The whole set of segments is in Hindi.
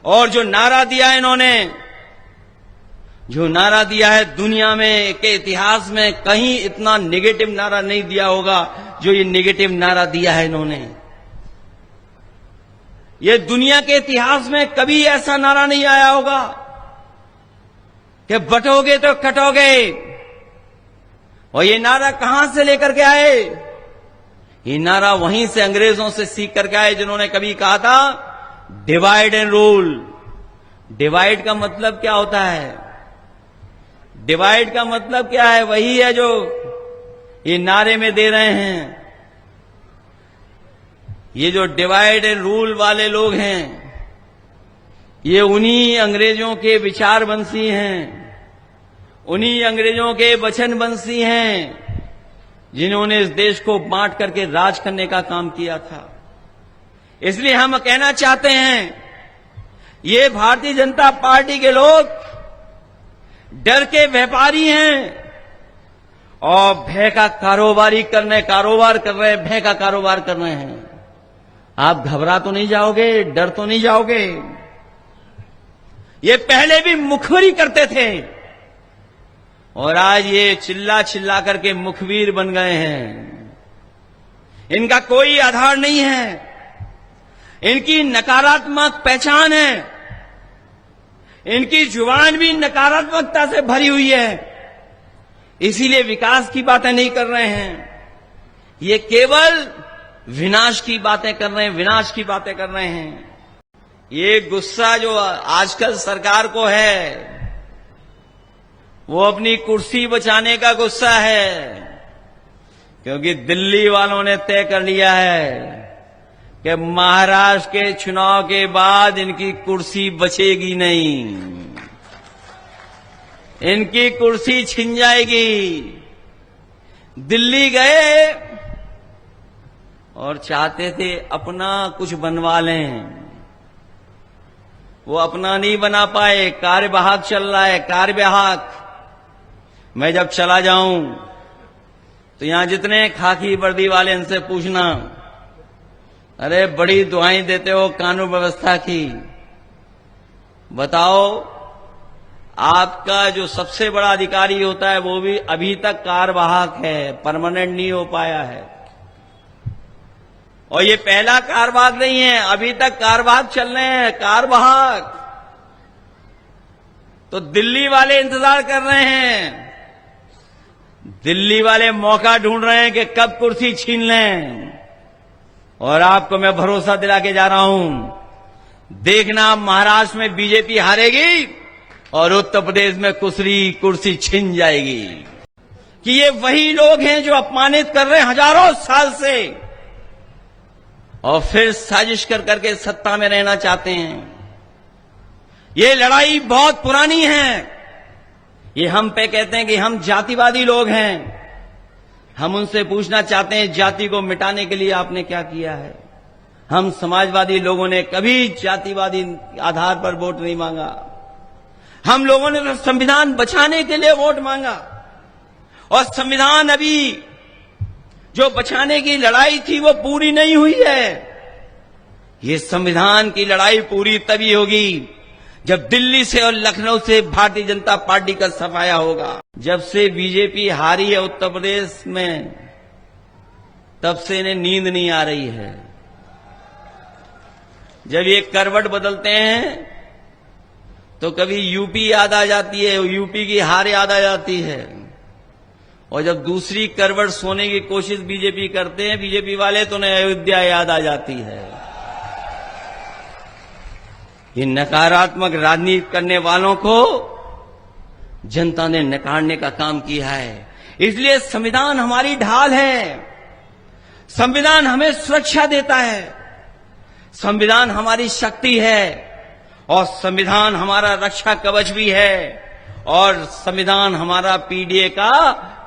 और जो नारा दिया इन्होंने, जो नारा दिया है, दुनिया में के इतिहास में कहीं इतना नेगेटिव नारा नहीं दिया होगा जो ये नेगेटिव नारा दिया है इन्होंने। ये दुनिया के इतिहास में कभी ऐसा नारा नहीं आया होगा कि बटोगे तो कटोगे। और ये नारा कहां से लेकर के आए? ये नारा वहीं से अंग्रेजों से सीख करके आए, जिन्होंने कभी कहा था डिवाइड एंड रूल। डिवाइड का मतलब क्या होता है? डिवाइड का मतलब क्या है? वही है जो ये नारे में दे रहे हैं। ये जो डिवाइड एंड रूल वाले लोग हैं, ये उन्हीं अंग्रेजों के विचार बंसी हैं, उन्हीं अंग्रेजों के वचन बंसी हैं जिन्होंने इस देश को बांट करके राज करने का काम किया था। इसलिए हम कहना चाहते हैं, ये भारतीय जनता पार्टी के लोग डर के व्यापारी हैं और भय का कारोबार कर रहे हैं, भय का कारोबार कर रहे हैं। आप घबरा तो नहीं जाओगे, डर तो नहीं जाओगे? ये पहले भी मुखबिरी करते थे और आज ये चिल्ला चिल्ला करके मुखबिर बन गए हैं। इनका कोई आधार नहीं है, इनकी नकारात्मक पहचान है, इनकी जुबान भी नकारात्मकता से भरी हुई है, इसीलिए विकास की बातें नहीं कर रहे हैं। ये केवल विनाश की बातें कर रहे हैं, विनाश की बातें कर रहे हैं। ये गुस्सा जो आजकल सरकार को है, वो अपनी कुर्सी बचाने का गुस्सा है, क्योंकि दिल्ली वालों ने तय कर लिया है कि महाराष्ट्र के चुनाव के बाद इनकी कुर्सी बचेगी नहीं, इनकी कुर्सी छिन जाएगी। दिल्ली गए और चाहते थे अपना कुछ बनवा लें, वो अपना नहीं बना पाए, कार्यवाहक चल रहा है, कार्यवाहक। मैं जब चला जाऊं तो यहां जितने खाकी वर्दी वाले, इनसे पूछना, अरे बड़ी दुआएं देते हो कानून व्यवस्था की, बताओ आपका जो सबसे बड़ा अधिकारी होता है वो भी अभी तक कार्यवाहक है, परमानेंट नहीं हो पाया है। और ये पहला कार्यवाहक नहीं है, अभी तक कार्यवाहक चल रहे हैं, कार्यवाहक। तो दिल्ली वाले इंतजार कर रहे हैं, दिल्ली वाले मौका ढूंढ रहे हैं कि कब कुर्सी छीन लें। और आपको मैं भरोसा दिला के जा रहा हूं, देखना महाराष्ट्र में बीजेपी हारेगी और उत्तर प्रदेश में कुर्सी छिन जाएगी। कि ये वही लोग हैं जो अपमानित कर रहे हैं हजारों साल से और फिर साजिश कर करके सत्ता में रहना चाहते हैं। ये लड़ाई बहुत पुरानी है। ये हम पे कहते हैं कि हम जातिवादी लोग हैं। हम उनसे पूछना चाहते हैं, जाति को मिटाने के लिए आपने क्या किया है? हम समाजवादी लोगों ने कभी जातिवादी आधार पर वोट नहीं मांगा। हम लोगों ने तो संविधान बचाने के लिए वोट मांगा। और संविधान अभी जो बचाने की लड़ाई थी वो पूरी नहीं हुई है। ये संविधान की लड़ाई पूरी तभी होगी जब दिल्ली से और लखनऊ से भारतीय जनता पार्टी का सफाया होगा। जब से बीजेपी हारी है उत्तर प्रदेश में, तब से इन्हें नींद नहीं आ रही है। जब ये करवट बदलते हैं तो कभी यूपी याद आ जाती है, यूपी की हार याद आ जाती है। और जब दूसरी करवट सोने की कोशिश बीजेपी करते हैं बीजेपी वाले, तो उन्हें अयोध्या याद आ जाती है। ये नकारात्मक राजनीति करने वालों को जनता ने नकारने का काम किया है। इसलिए संविधान हमारी ढाल है, संविधान हमें सुरक्षा देता है, संविधान हमारी शक्ति है और संविधान हमारा रक्षा कवच भी है। और संविधान हमारा पीडीए का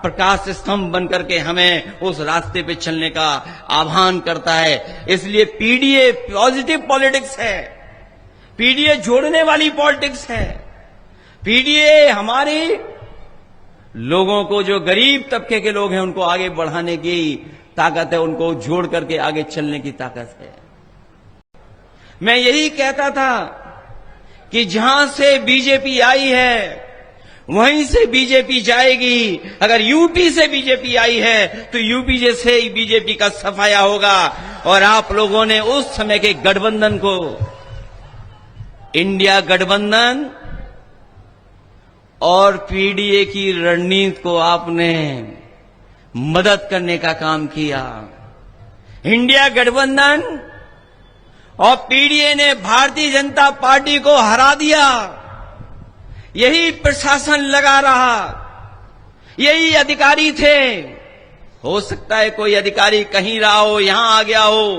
प्रकाश स्तंभ बनकर के हमें उस रास्ते पे चलने का आह्वान करता है। इसलिए पीडीए पॉजिटिव पॉलिटिक्स है, पीडीए जोड़ने वाली पॉलिटिक्स है। पीडीए हमारे लोगों को, जो गरीब तबके के लोग हैं, उनको आगे बढ़ाने की ताकत है, उनको जोड़ करके आगे चलने की ताकत है। मैं यही कहता था कि जहां से बीजेपी आई है वहीं से बीजेपी जाएगी। अगर यूपी से बीजेपी आई है तो यूपी से ही बीजेपी का सफाया होगा। और आप लोगों ने उस समय के गठबंधन को, इंडिया गठबंधन और पीडीए की रणनीति को आपने मदद करने का काम किया। इंडिया गठबंधन और पीडीए ने भारतीय जनता पार्टी को हरा दिया। यही प्रशासन लगा रहा, यही अधिकारी थे। हो सकता है कोई अधिकारी कहीं रहा हो, यहां आ गया हो,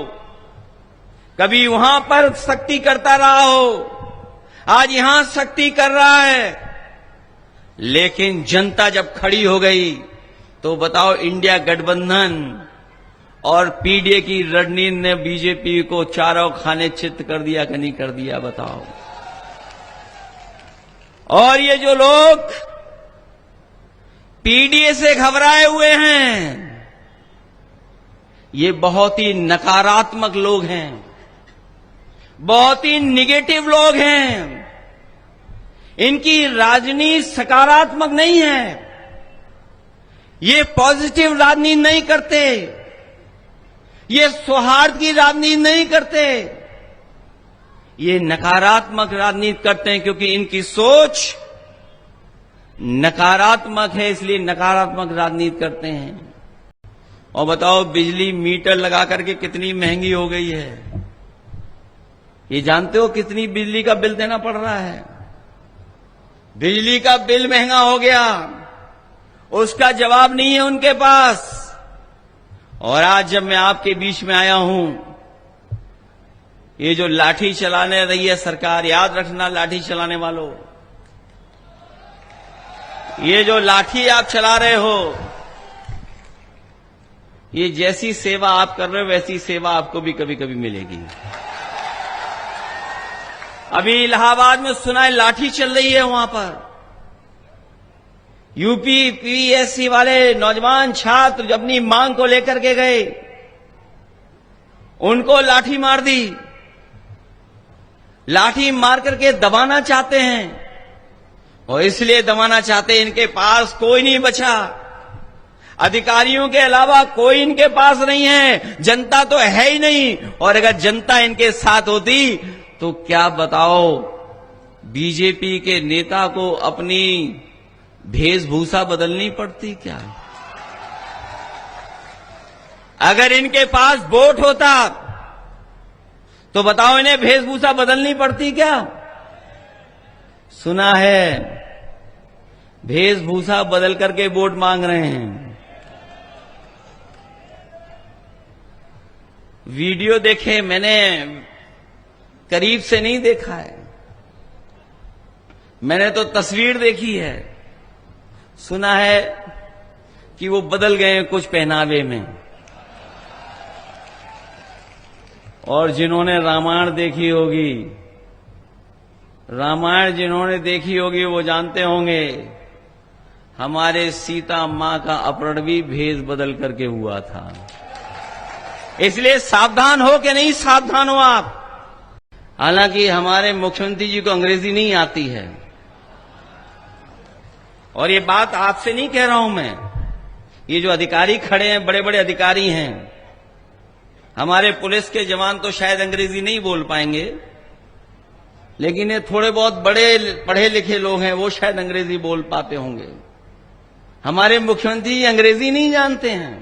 कभी वहां पर सख्ती करता रहा हो, आज यहां सख्ती कर रहा है। लेकिन जनता जब खड़ी हो गई तो बताओ, इंडिया गठबंधन और पीडीए की रणनीति ने बीजेपी को चारों खाने चित्त कर दिया कि नहीं कर दिया, बताओ। और ये जो लोग पीडीए से घबराए हुए हैं, ये बहुत ही नकारात्मक लोग हैं, बहुत ही निगेटिव लोग हैं। इनकी राजनीति सकारात्मक नहीं है, ये पॉजिटिव राजनीति नहीं करते, ये सौहार्द की राजनीति नहीं करते, ये नकारात्मक राजनीति करते हैं। क्योंकि इनकी सोच नकारात्मक है, इसलिए नकारात्मक राजनीति करते हैं। और बताओ, बिजली मीटर लगा करके कितनी महंगी हो गई है, ये जानते हो कितनी बिजली का बिल देना पड़ रहा है? बिजली का बिल महंगा हो गया, उसका जवाब नहीं है उनके पास। और आज जब मैं आपके बीच में आया हूं, ये जो लाठी चलाने रही है सरकार, याद रखना लाठी चलाने वालों, ये जो लाठी आप चला रहे हो, ये जैसी सेवा आप कर रहे हो वैसी सेवा आपको भी कभी कभी मिलेगी। अभी इलाहाबाद में सुना है लाठी चल रही है, वहां पर यूपी पीएससी वाले नौजवान छात्र अपनी मांग को लेकर के गए, उनको लाठी मार दी, लाठी मार करके दबाना चाहते हैं। और इसलिए दबाना चाहते हैं, इनके पास कोई नहीं बचा, अधिकारियों के अलावा कोई इनके पास नहीं है, जनता तो है ही नहीं। और अगर जनता इनके साथ होती तो क्या बताओ, बीजेपी के नेता को अपनी वेशभूषा बदलनी पड़ती क्या? अगर इनके पास वोट होता तो बताओ, इन्हें वेशभूषा बदलनी पड़ती क्या? सुना है वेशभूषा बदल करके वोट मांग रहे हैं। वीडियो देखे मैंने, करीब से नहीं देखा है, मैंने तो तस्वीर देखी है। सुना है कि वो बदल गए कुछ पहनावे में। और जिन्होंने रामायण देखी होगी, रामायण जिन्होंने देखी होगी वो जानते होंगे, हमारे सीता मां का अपहरण भी भेष बदल करके हुआ था। इसलिए सावधान हो कि नहीं सावधान हो आप। हालांकि हमारे मुख्यमंत्री जी को अंग्रेजी नहीं आती है, और ये बात आपसे नहीं कह रहा हूं मैं, ये जो अधिकारी खड़े हैं, बड़े बड़े अधिकारी हैं, हमारे पुलिस के जवान तो शायद अंग्रेजी नहीं बोल पाएंगे, लेकिन ये थोड़े बहुत बड़े पढ़े लिखे लोग हैं, वो शायद अंग्रेजी बोल पाते होंगे। हमारे मुख्यमंत्री अंग्रेजी नहीं जानते हैं।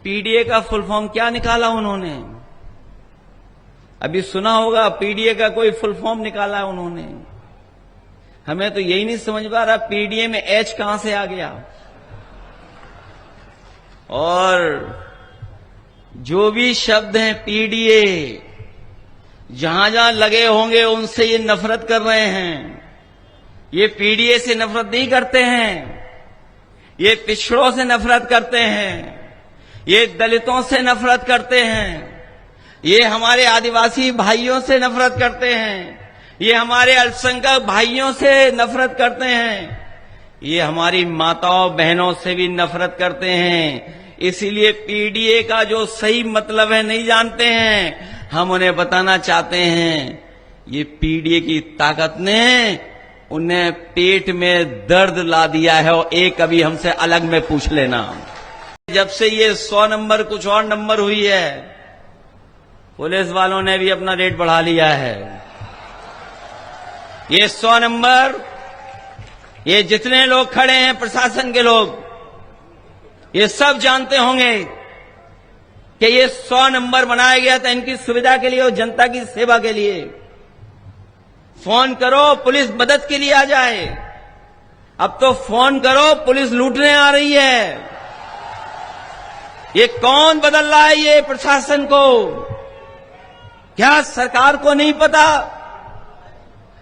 पीडीए का फुल फॉर्म क्या निकाला उन्होंने? अभी सुना होगा, पीडीए का कोई फुल फॉर्म निकाला उन्होंने। हमें तो यही नहीं समझ पा रहा, पीडीए में एच कहां से आ गया। और जो भी शब्द हैं पीडीए, जहां जहां लगे होंगे उनसे ये नफरत कर रहे हैं। ये पीडीए से नफरत नहीं करते हैं, ये पिछड़ों से नफरत करते हैं, ये दलितों से नफरत करते हैं, ये हमारे आदिवासी भाइयों से नफरत करते हैं, ये हमारे अल्पसंख्यक भाइयों से नफरत करते हैं, ये हमारी माताओं बहनों से भी नफरत करते हैं। इसीलिए पीडीए का जो सही मतलब है नहीं जानते हैं। हम उन्हें बताना चाहते हैं, ये पीडीए की ताकत ने उन्हें पेट में दर्द ला दिया है। और एक अभी हमसे अलग में पूछ लेना, जब से ये 100 नंबर कुछ और नंबर हुई है, पुलिस वालों ने भी अपना रेट बढ़ा लिया है। ये 100 नंबर, ये जितने लोग खड़े हैं प्रशासन के लोग, ये सब जानते होंगे कि ये 100 नंबर बनाया गया था इनकी सुविधा के लिए और जनता की सेवा के लिए। फोन करो पुलिस मदद के लिए आ जाए, अब तो फोन करो पुलिस लूटने आ रही है। ये कौन बदल रहा है ये प्रशासन को? क्या सरकार को नहीं पता?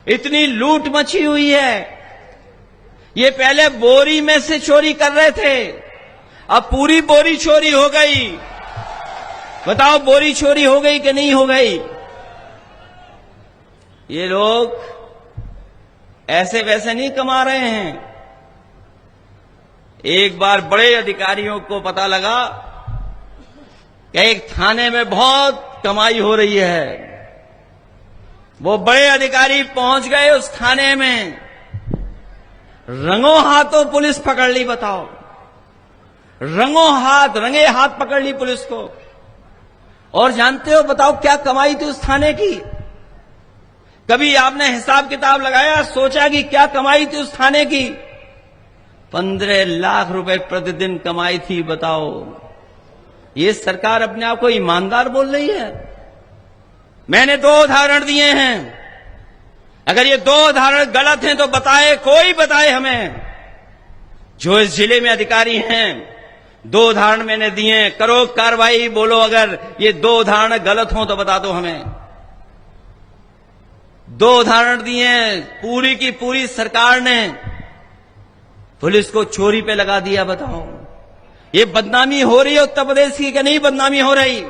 इतनी लूट मची हुई है। ये पहले बोरी में से चोरी कर रहे थे, अब पूरी बोरी चोरी हो गई। बताओ बोरी चोरी हो गई कि नहीं हो गई? ये लोग ऐसे वैसे नहीं कमा रहे हैं। एक बार बड़े अधिकारियों को पता लगा कि एक थाने में बहुत कमाई हो रही है। वो बड़े अधिकारी पहुंच गए उस थाने में, रंगों हाथों पुलिस पकड़ ली। बताओ, रंगों हाथ, रंगे हाथ पकड़ ली पुलिस को। और जानते हो, बताओ क्या कमाई थी उस थाने की? कभी आपने हिसाब किताब लगाया, सोचा कि क्या कमाई थी उस थाने की? 15 लाख रुपए प्रतिदिन कमाई थी। बताओ, ये सरकार अपने आप को ईमानदार बोल रही है? मैंने 2 उदाहरण दिए हैं, अगर ये 2 उदाहरण गलत हैं तो बताए, कोई बताए हमें। जो इस जिले में अधिकारी हैं, 2 उदाहरण मैंने दिए, करो कार्रवाई। बोलो अगर ये 2 उदाहरण गलत हों तो बता दो हमें। 2 उदाहरण दिए, पूरी की पूरी सरकार ने पुलिस को चोरी पे लगा दिया। बताओ, ये बदनामी हो रही है उत्तर प्रदेश की कि नहीं बदनामी हो रही?